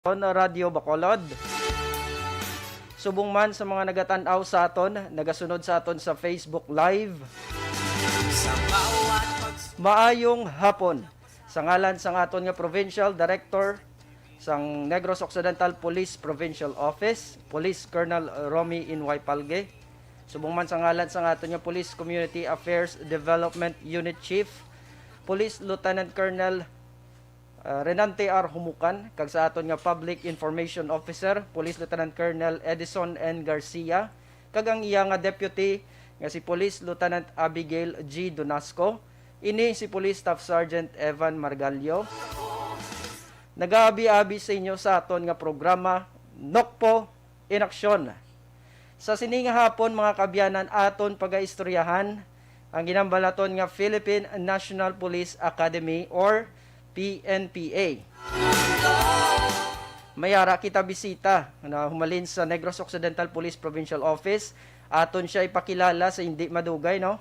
Radio Bacolod. Subong man sa mga nagatanaw sa aton, nagasunod sa aton sa Facebook Live. Maayong hapon. Sa ngalan sang aton nga Provincial Director sang Negros Occidental Police Provincial Office, Police Colonel Romy Inway Palge. Subong man sa ngalan sang aton nga Police Community Affairs Development Unit Chief, Police Lieutenant Colonel Renante R. Humukan, kag sa aton nga Public Information Officer, Police Lieutenant Colonel Edison N. Garcia, kag ang iya nga Deputy nga si Police Lieutenant Abigail G. Donasco, ini si Police Staff Sergeant Evan Margallo. Nag-aabi-abi sa inyo sa aton nga programa NOCPPO in Aksyon. Sa sininga hapon mga kabyanan, aton pagaistoryahan ang ginambalaton nga Philippine National Police Academy or PNPA. Mayara kita bisita na humalin sa Negros Occidental Police Provincial Office. Aton siya ipakilala sa hindi madugay, no?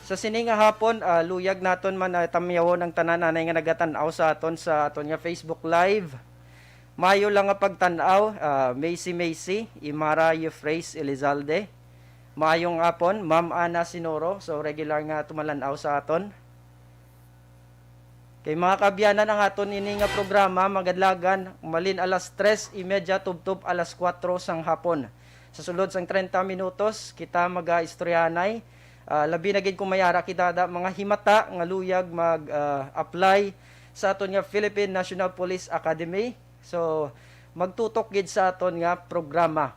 Sa sininga hapon, luyag naton man tamyawon ang tanananay nga nagatanaw sa aton nga Facebook Live. Mayo lang nga pagtanaw, Macy, Imara Euphrates Elizalde. Maayong hapon, Ma'am Ana Sinoro, so regular nga tumalanaw sa aton. Kay mga kabyanan ang aton ini nga programa magadlagan umalin alas 3:30 tubtob alas 4 sang hapon. Sa sulod sang 30 minutos kita maga-istoryanay. Labi na gid kung mayara kita da mga himata nga luyag mag-apply sa aton nga Philippine National Police Academy. So magtutok gid sa aton nga programa.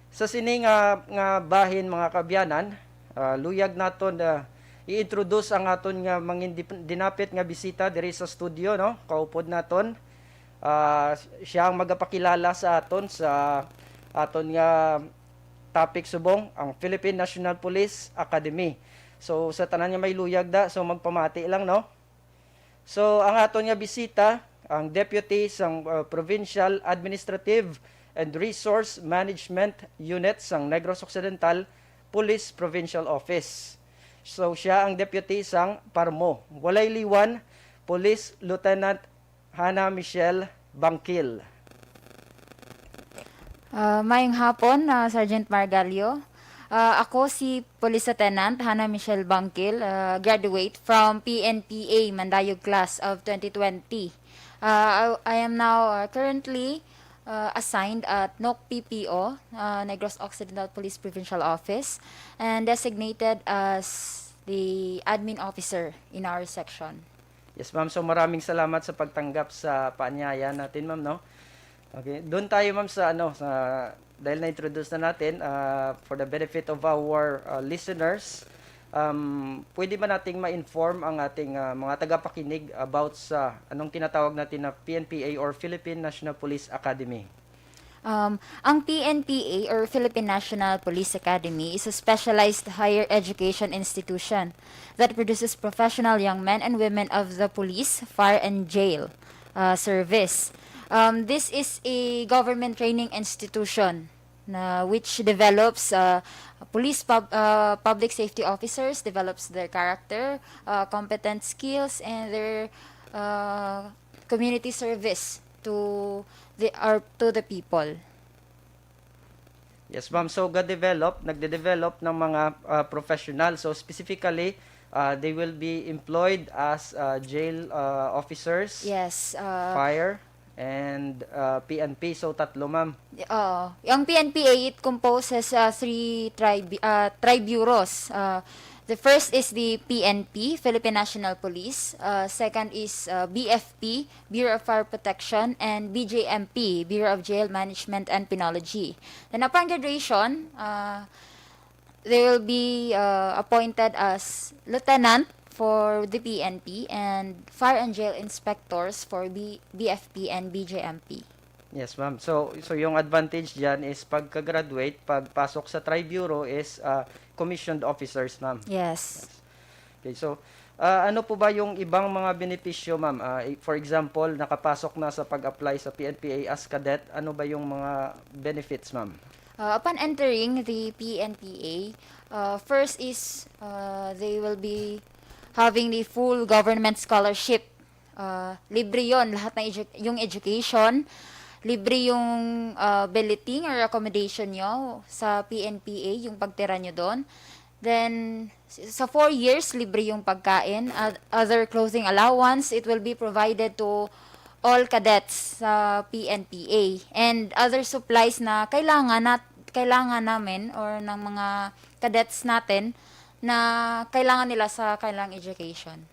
Sa sini nga bahin mga kabyanan, luyag naton i-introduce ang aton nga dinapit nga bisita diri sa studio, no? Kaupod naton. Siya ang magapakilala sa aton sa aton nga topic subong ang Philippine National Police Academy. So sa tanan nga may luyag da, so magpamati lang, no? So ang aton nga bisita, ang Deputy sang Provincial Administrative and Resource Management Unit sang Negros Occidental Police Provincial Office. So siya ang deputy sang Parmo. Walay liwan, Police Lieutenant Hannah Michelle Bangkil. Mayong hapon, Sergeant Margallo. Ako si Police Lieutenant Hannah Michelle Bangkil, graduate from PNPA Mandayog Class of 2020. I am now currently assigned at NOCPPO, Negros Occidental Police Provincial Office, and designated as the admin officer in our section. Yes, ma'am. So maraming salamat sa pagtanggap sa paanyaya natin, ma'am, no? Okay, doon tayo, ma'am, sa dahil na-introduce na natin, for the benefit of our listeners, pwede ba nating ma-inform ang ating mga tagapakinig about sa anong tinatawag natin na PNPA or Philippine National Police Academy? Ang PNPA or Philippine National Police Academy is a specialized higher education institution that produces professional young men and women of the police, fire, and jail service. This is a government training institution which develops public safety officers, develops their character, competent skills, and their community service to the people. Yes, ma'am. So, nagde-develop ng mga professional. So, specifically, they will be employed as jail officers, Yes. fire, and PNP. So, tatlo, ma'am. Yung PNPA, it composes three tri-bureaus. The first is the PNP, Philippine National Police. Second is BFP, Bureau of Fire Protection, and BJMP, Bureau of Jail Management and Penology. Then upon graduation, they will be appointed as lieutenant for the PNP and fire and jail inspectors for BFP and BJMP. Yes, ma'am. So yung advantage diyan is pagka-graduate, pagpasok sa tri-bureau is commissioned officers, ma'am. Yes. Okay, so ano po ba yung ibang mga benepisyo, ma'am? For example, nakapasok na sa pag-apply sa PNPA as cadet, ano ba yung mga benefits, ma'am? Upon entering the PNPA, first is they will be having the full government scholarship Libre yon lahat ng yung education, libre yung billeting or accommodation nyo sa PNPA, yung pagtira nyo doon. Then, sa 4 years, libre yung pagkain. Other clothing allowance, it will be provided to all cadets sa PNPA. And other supplies na kailangan namin or ng mga cadets natin na kailangan nila sa kailang education.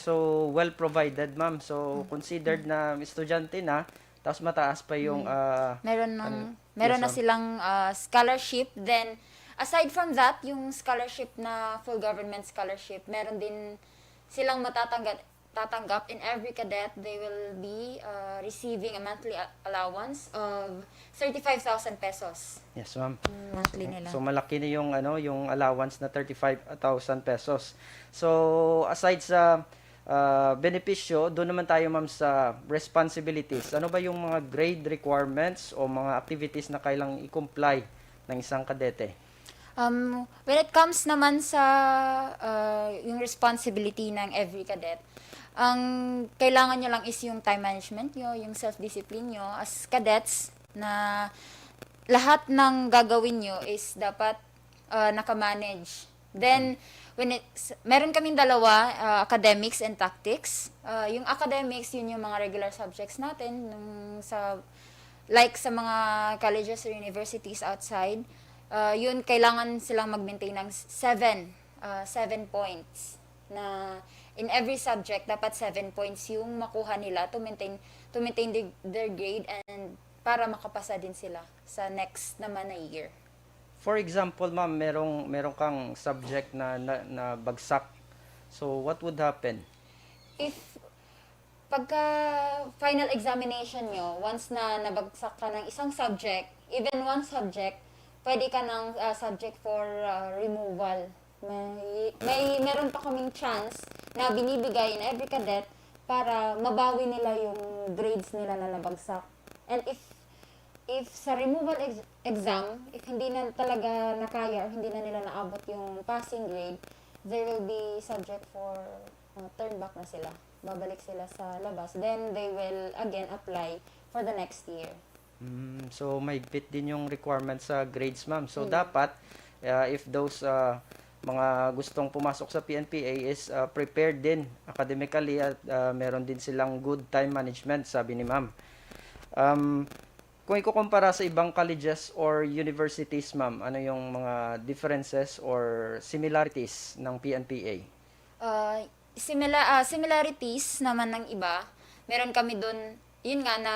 So, well provided, ma'am. So, considered na estudyante na, tapos mataas pa yung Meron yes, na ma'am. silang scholarship. Then, aside from that, yung scholarship na full government scholarship, meron din silang tatanggap in every cadet. They will be receiving a monthly allowance of 35,000 pesos. Yes, ma'am. Monthly nila. So malaki na yung yung allowance na 35,000 pesos. So aside sa benepisyo, doon naman tayo ma'am sa responsibilities. Ano ba yung mga grade requirements o mga activities na kailangang i-comply ng isang kadete? When it comes naman sa yung responsibility ng every cadet, ang kailangan nyo lang is yung time management nyo, yung self-discipline nyo as cadets, na lahat ng gagawin nyo is dapat nakamanage. Then, meron kaming dalawa, academics and tactics. Yung academics, yun yung mga regular subjects natin, like sa mga colleges or universities outside. Yun, kailangan silang mag-maintain ng 7 points na in every subject dapat 7 points yung makuha nila to maintain their grade and para makapasa din sila sa next naman na year. For example, ma'am, merong kang subject na bagsak. So what would happen? If pagka final examination nyo, once na nabagsak ka ng isang subject, even one subject, pwede ka ng subject for removal. Meron pa kaming chance na binibigay in every cadet para mabawi nila yung grades nila na nabagsak. And if sa removal exam, if hindi na talaga nakaya or hindi na nila naabot yung passing grade, they will be subject for turn back na sila. Babalik sila sa labas. Then they will again apply for the next year. So may bit din yung requirements sa grades, ma'am. So dapat if those mga gustong pumasok sa PNPA is prepared din academically at meron din silang good time management, sabi ni ma'am. Kung ikukumpara sa ibang colleges or universities, ma'am, ano yung mga differences or similarities ng PNPA? Similarities naman ng iba, meron kami doon, yun nga na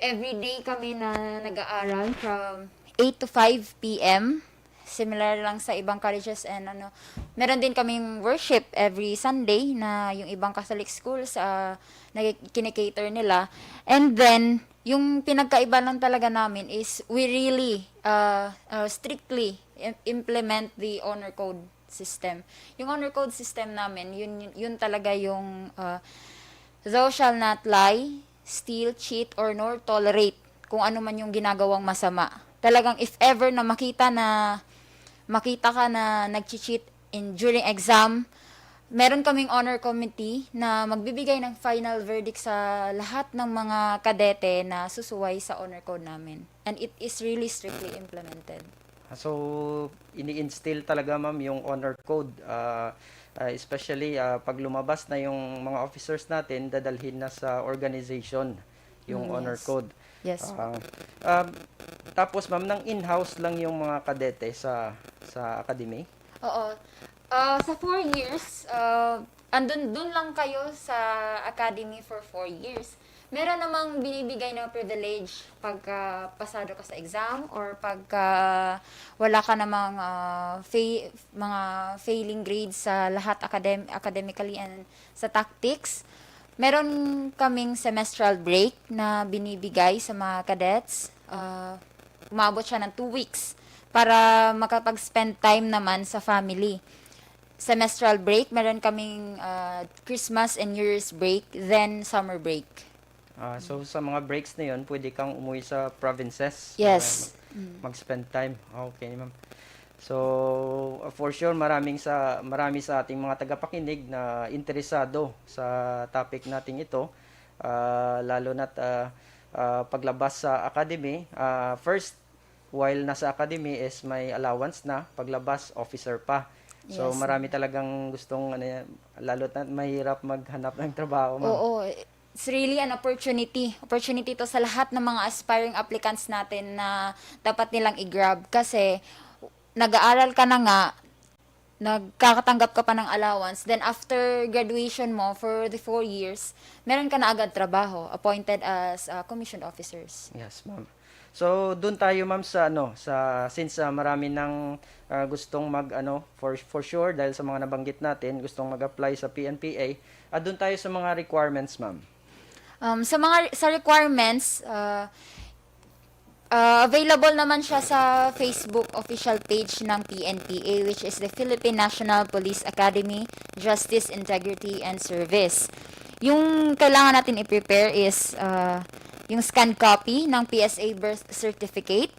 everyday kami na nag-aaral from 8 to 5 p.m. Similar lang sa ibang colleges and meron din kaming worship every Sunday na yung ibang Catholic schools kinikater nila. And then, yung pinagkaiba lang talaga namin is we really strictly implement the honor code system. Yung honor code system namin, yun talaga yung thou shall not lie, steal, cheat, or nor tolerate kung ano man yung ginagawang masama. Talagang if ever na makita ka na nag-cheat during exam, meron kaming honor committee na magbibigay ng final verdict sa lahat ng mga kadete na susuway sa honor code namin. And it is really strictly implemented. So ini-instill talaga, ma'am, yung honor code. Especially pag lumabas na yung mga officers natin, dadalhin na sa organization yung honor Yes. code. Yes. Tapos, ma'am, ng in-house lang yung mga kadete sa academy? Oo. Sa 4 years, dun lang kayo sa academy for 4 years. Meron namang binibigay na privilege pagka pasado ka sa exam or pagka wala ka namang mga failing grades sa lahat academically and sa tactics. Meron kaming semestral break na binibigay sa mga cadets. Umabot siya ng 2 weeks para makapag-spend time naman sa family. Semestral break, meron kaming Christmas and New Year's break, then summer break. So sa mga breaks na yun, pwede kang umuwi sa provinces. Yes. Mag-spend time. Okay, ma'am. So, for sure marami sa ating mga tagapakinig na interesado sa topic nating ito. Lalo na't paglabas sa academy, first while nasa academy is may allowance na, paglabas officer pa. So, Yes, marami talagang gustong ano yan, lalo na mahirap maghanap ng trabaho, ma'am. oo, it's really an opportunity. Opportunity to sa lahat ng mga aspiring applicants natin na dapat nilang i-grab kasi nag-aaral ka na nga, nagkakatanggap ka pa ng allowance, then after graduation mo for the 4 years, meron ka na agad trabaho, appointed as commissioned officers. Yes, ma'am. So, doon tayo ma'am sa since marami nang gustong for sure dahil sa mga nabanggit natin, gustong mag-apply sa PNPA, doon tayo sa mga requirements, ma'am. Sa requirements, available naman siya sa Facebook official page ng PNPA, which is the Philippine National Police Academy, Justice, Integrity, and Service. Yung kailangan natin i-prepare is yung scan copy ng PSA birth certificate,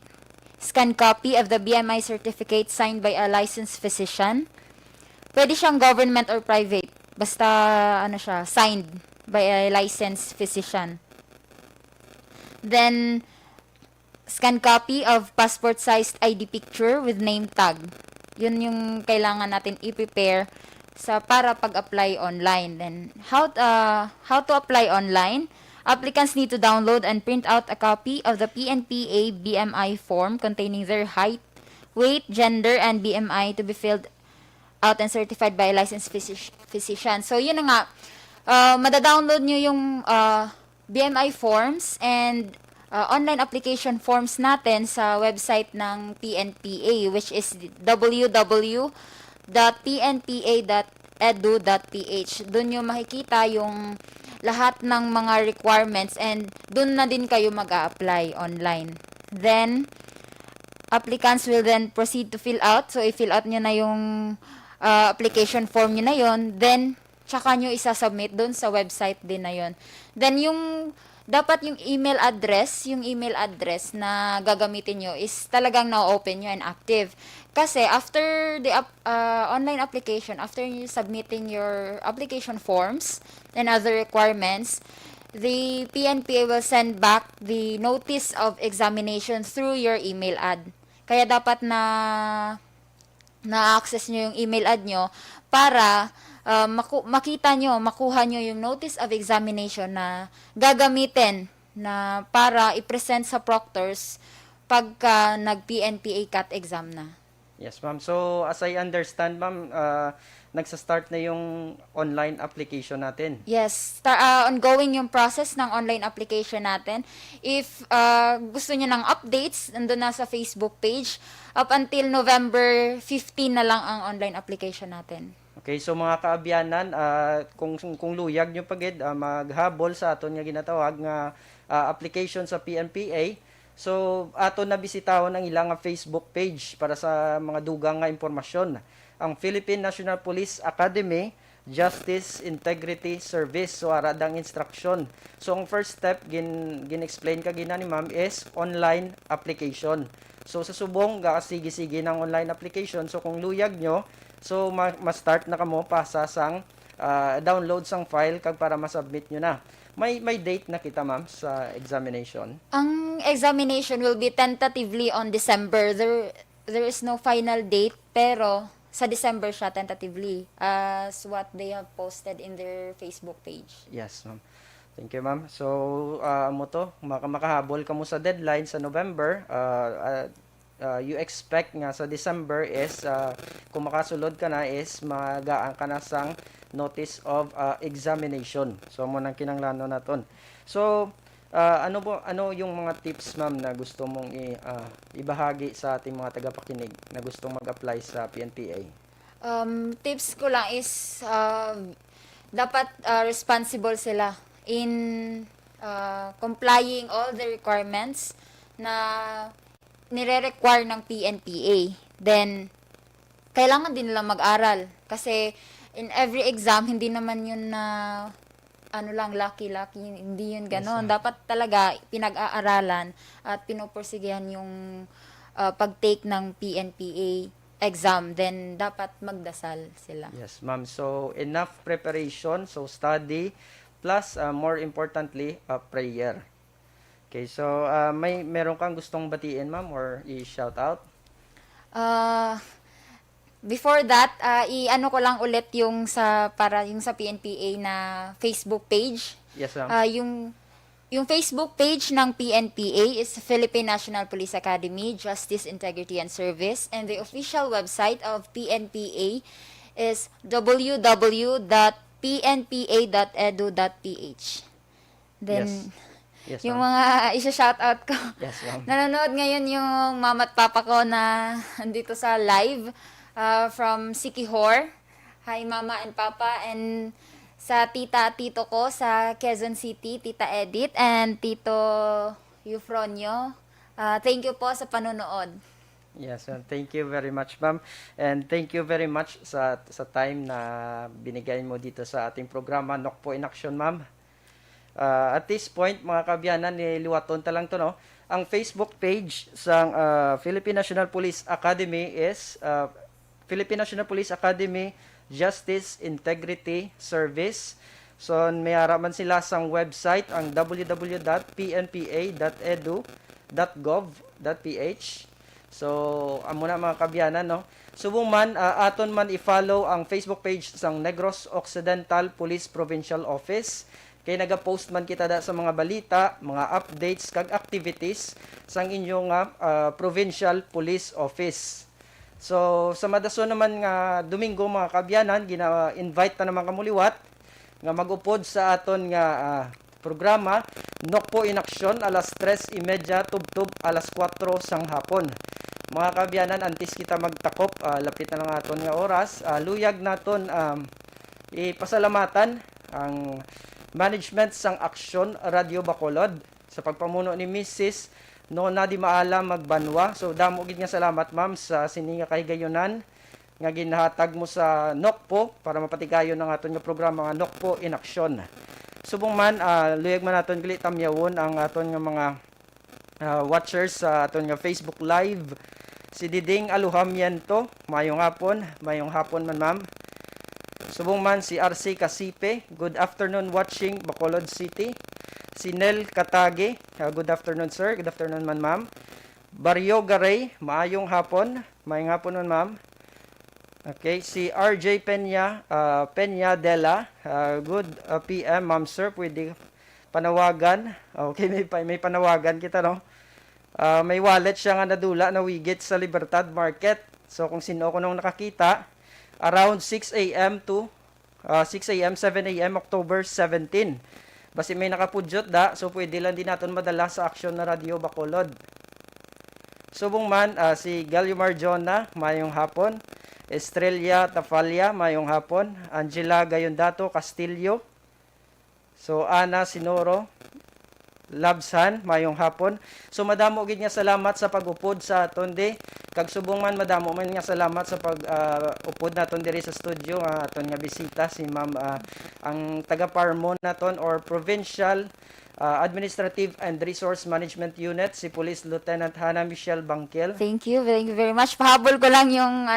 scan copy of the BMI certificate signed by a licensed physician. Pwede siyang government or private, basta signed by a licensed physician. Then, scan copy of passport-sized ID picture with name tag. Yun yung kailangan natin i-prepare para pag-apply online. Then, how to apply online? Applicants need to download and print out a copy of the PNPA BMI form containing their height, weight, gender, and BMI to be filled out and certified by a licensed physician. So, yun na nga. Madadownload nyo yung BMI forms and online application forms natin sa website ng PNPA, which is www.pnpa.edu.ph. Doon nyo makikita yung lahat ng mga requirements and doon na din kayo mag-a-apply online. Then, applicants will then proceed to fill out. So, i-fill out nyo na yung application form nyo na yon. Then, tsaka nyo isa-submit doon sa website din na yon. Then, dapat yung email address na gagamitin nyo is talagang na-open nyo and active. Kasi after the online application, after you submitting your application forms and other requirements, the PNPA will send back the notice of examination through your email ad. Kaya dapat na-access nyo yung email ad nyo para makuha nyo yung notice of examination na gagamitin na para i-present sa proctors pagka nag-PNPA CAT exam na. Yes, ma'am. So, as I understand, ma'am, nagsa-start na yung online application natin. Yes, ongoing yung process ng online application natin. If gusto niyo ng updates, nandun na sa Facebook page. Up until November 15 na lang ang online application natin. Okay, so mga kaabyanan, kung luyag nyo pagid maghabol sa aton nga ginatawag nga application sa PNPA, so aton na bisitahon ang ilang Facebook page para sa mga dugang nga impormasyon. Ang Philippine National Police Academy Justice Integrity Service. So aradang instruction. So ang first step gin-explain ka gina ni ma'am is online application. So sa subong sige-sige ng online application. So kung luyag nyo, so ma-start na kamo pasa sang download sang file kag para ma-submit nyo na. May date na kita ma'am sa examination. Ang examination will be tentatively on December. There is no final date pero sa December siya tentatively as what they have posted in their Facebook page. Yes, ma'am. Thank you, ma'am. So, makahabol ka mo sa deadline sa November. You expect nga sa December is, kung makasulod ka na is, magaan ka na sang notice of examination. So, mo nang kinanglano naton. So, ano yung mga tips, ma'am, na gusto mong ibahagi sa ating mga tagapakinig na gustong mag-apply sa PNPA? Tips ko lang is dapat responsible sila in complying all the requirements na nire-require ng PNPA. Then, kailangan din nila mag-aral. Kasi, in every exam, hindi naman yun na lucky. Hindi yun ganon. Yes, Dapat talaga pinag-aaralan at pinupursigihan yung pag-take ng PNPA exam, then dapat magdasal sila. Yes, ma'am. So, enough preparation, so study, plus, more importantly, prayer. Okay, so, meron kang gustong batiin, ma'am, or i-shout out? Before that, i-ano ko lang ulit yung sa PNPA na Facebook page. Yes, ma'am. Yung Facebook page ng PNPA is Philippine National Police Academy, Justice, Integrity, and Service. And the official website of PNPA is www.pnpa.edu.ph. Then, Yes, yung ma'am. mga isa-shoutout ko. Yes, ma'am. Nanonood ngayon yung mama at papa ko na andito sa live from Sikihor. Hi, mama and papa. And sa tita at tito ko sa Quezon City, Tita Edith and Tito Eufronio. Thank you po sa panonood. Yes, ma'am. Thank you very much, ma'am. And thank you very much sa time na binigay mo dito sa ating programa, NOCPPO in Action, ma'am. At this point, mga kabiyanan, niliwaton ta lang to, no? Ang Facebook page sa Philippine National Police Academy is Philippine National Police Academy Justice, Integrity, Service. So, may haraman sila sa website, ang www.pnpa.edu.gov.ph. So, amo na mga kabiyanan, no? Subong man, aton man i-follow ang Facebook page sang Negros Occidental Police Provincial Office. Kay naga-post man kita da sa mga balita, mga updates, kag activities sang inyong Provincial Police Office. So, sa madason naman nga Domingo, mga kabyanan, invite ta naman kamuliwat nga mag-upod sa aton nga programa, NOCPPO in Action, alas 3:30, tub-tub, alas 4 sang hapon. Mga kabyanan, antes kita magtakop, lapit na lang aton nga oras, luyag naton ipasalamatan ang management sang Aksyon Radio Bacolod sa pagpamuno ni Mrs. Nona Di Maalam Magbanwa. So damo gid nga salamat, ma'am, sa sininga kahigayonan nga ginhatag mo sa NOCPPO para mapatigayon ang aton nga programa nga NOCPPO in Action. Subong man luyag man naton gali tamyawon ang aton nga mga watchers sa aton nga Facebook Live. Si Diding Aluhamiento, mayong hapon man, ma'am. Subong man si RC Casipe, good afternoon watching Bacolod City. Si Nel Katage, good afternoon sir, good afternoon man, ma'am. Barrio Garay, mayong hapon man, ma'am. Okay, si RJ Peña Dela, good PM, ma'am sir, pwede panawagan. Okay, may panawagan kita, no? May wallet siya nga nadula na wigit sa Libertad Market. So kung sino ko nung nakakita, around 6 a.m. to 7 a.m. October 17. Basi may nakapudyot da, so pwede lang din natin madala sa Aksyon na Radio Bacolod. Subong man, si Galyomar Jona, mayong hapon. Estrella Tafalia, mayong hapon. Angela Gayondato Castillo. So, Ana Sinoro Labsan, mayong hapon. So, madamo gid nga salamat sa pag-upod sa aton kag subong man madamo man nga salamat sa pag-upod naton diri sa studio aton nga bisita si ma'am ang taga Parmon naton or Provincial Administrative and Resource Management Unit, si Police Lieutenant Hannah Michelle Bangkel. Thank you very much. Pahabol ko lang yung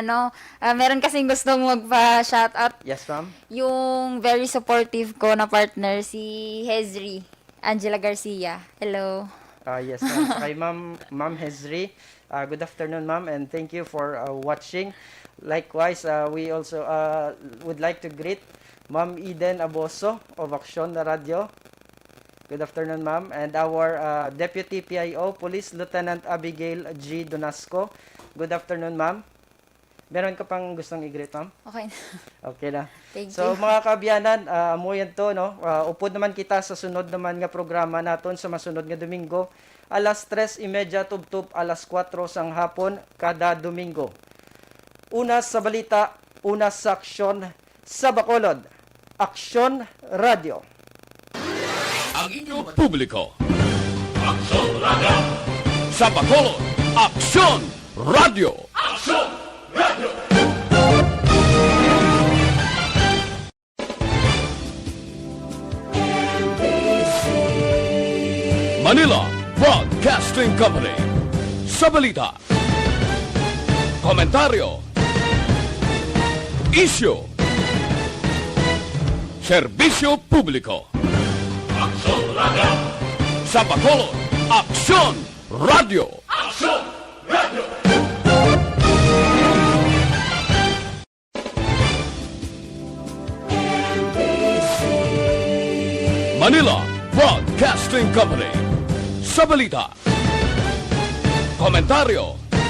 meron kasing gustong magpa-shoutout. Yes, ma'am. Yung very supportive ko na partner, si Hezri Angela Garcia. Hello. Yes, ma'am. So, kay Ma'am Hezri, good afternoon, ma'am, and thank you for watching. Likewise, we also would like to greet Ma'am Eden Aboso of Aksyon na Radio. Good afternoon, ma'am. And our Deputy PIO, Police Lieutenant Abigail G. Donasco. Good afternoon, ma'am. Meron ka pang gustong i-greet, ma'am? Okay. Okay na. Thank So, you. mga kaabyanan, mo yan to, no? Upod naman kita sa sunod naman nga programa naton sa masunod nga Domingo. Alas 3:30, tub-tub, alas 4 sang hapon, kada Domingo. Una sa balita, una sa aksyon sa Bacolod. Aksyon Radio. Ang inyong publiko. Aksyon Radio. Sa Bacolod, Aksyon Radio. Aksyon Radio. Manila Broadcasting Company. Sa balita. Komentaryo Isyu. Serbisyo publiko. Aksyon Radio! Sa Bacolod, Aksyon Radio. Aksyon Radio! Manila Broadcasting Company. Sa balita. Komentaryo